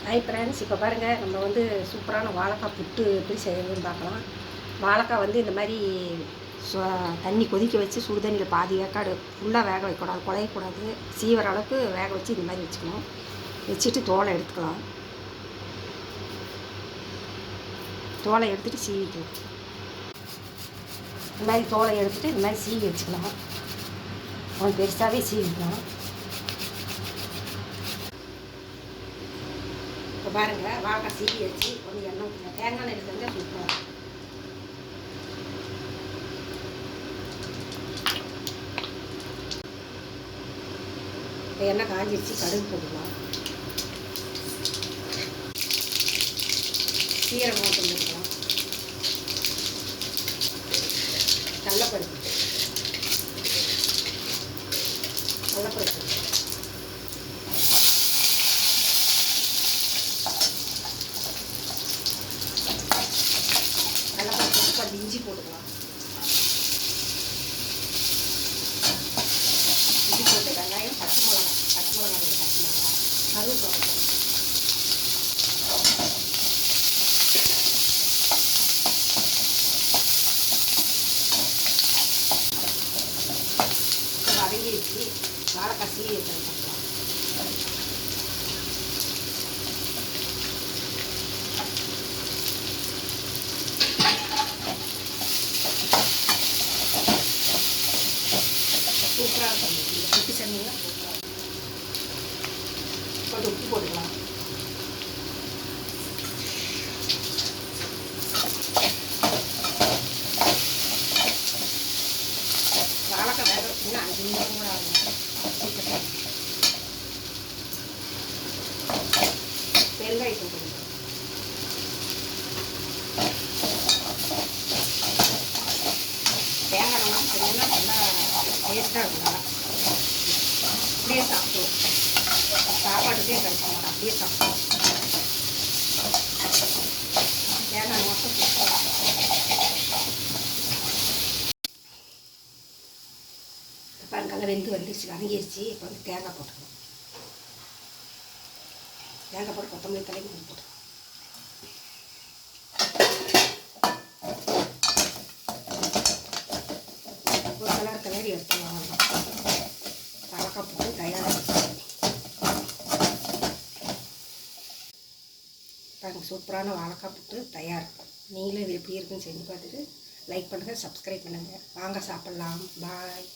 Hi friends, இப்போ பாருங்கள் நம்ம வந்து சூப்பரான வாழைக்காய் புட்டு எப்படி செய்யணும்னு பார்க்கலாம். வாழைக்காய் வந்து இந்த மாதிரி தண்ணி கொதிக்க வச்சு சுடு தண்ணியில் பாதி வேக்காடு ஃபுல்லாக வேக வைக்கக்கூடாது, குழையக்கூடாது. சீவர அளவுக்கு வேக வச்சு இந்த மாதிரி வச்சுக்கணும். வச்சுட்டு தோலை எடுத்துக்கலாம். தோலை எடுத்துகிட்டு சீவிக்கலாம். இந்த மாதிரி தோலை எடுத்துகிட்டு இந்த மாதிரி சீவி வச்சுக்கலாம். கொஞ்சம் பெருசாகவே சீவிக்கலாம். இப்போ பாருங்கள், வாழைக்காய் சீவி வச்சு கொஞ்சம் எண்ணெய் ஊற்றலாம். தேங்காய் எண்ணெய் செஞ்சால் சூப்பராக. இப்போ எண்ணெய் காஞ்சிடுச்சு, கடுகு போட்டுக்கலாம். சீரகம் போட்டுக்கலாம். கடலைப்பருப்பு கொஞ்சம் இஞ்சி போட்டுக்கலாம். இஞ்சி போட்டு வெங்காயம், பச்சை மிளகா கருவேப்பிலை வதங்கிடுச்சு. வாழைக்காய் சீவி வச்சுக்கலாம். சூப்பராக இருக்கும். இந்த புட்டு செஞ்சீங்கன்னா சூப்பராக இருக்கும். கொஞ்சம் உப்பு போட்டுக்கலாம். வாழைக்காய் வேக வச்சிங்கன்னா 5 நிமிஷம் கூட ஆகும். பெருங்காயம் போட்டுக்கலாம். தேங்காய் எண்ணெய் செஞ்சோம்னா நல்லா டேஸ்ட்டாக இருக்கும். அப்படியே சாப்பிட்டோம், சாப்பாட்டுக்கே கிடைக்கும். அப்படியே சாப்பிட்டோம். தேங்காய் மட்டும் பாருங்க, வெந்து வந்துடுச்சு, வதங்கிடுச்சு. இப்போ வந்து தேங்காய் போட்டுக்கலாம். தேங்காய் போட்டு கொத்தமல்லி தலைக்கு கொஞ்சம் போட்டுக்கலாம். ஒரு கலர் எடுத்துக்கலாம். வாழைக்காய் புட்டு தயாராகிடுச்சு. பாருங்கள், சூப்பரான வாழைக்காய் புட்டு தயார். நீங்களும் இது எப்படி இருக்குன்னு செஞ்சு பார்த்துட்டு லைக் பண்ணுங்கள், சப்ஸ்கிரைப் பண்ணுங்கள். வாங்க சாப்பிட்லாம். பாய்.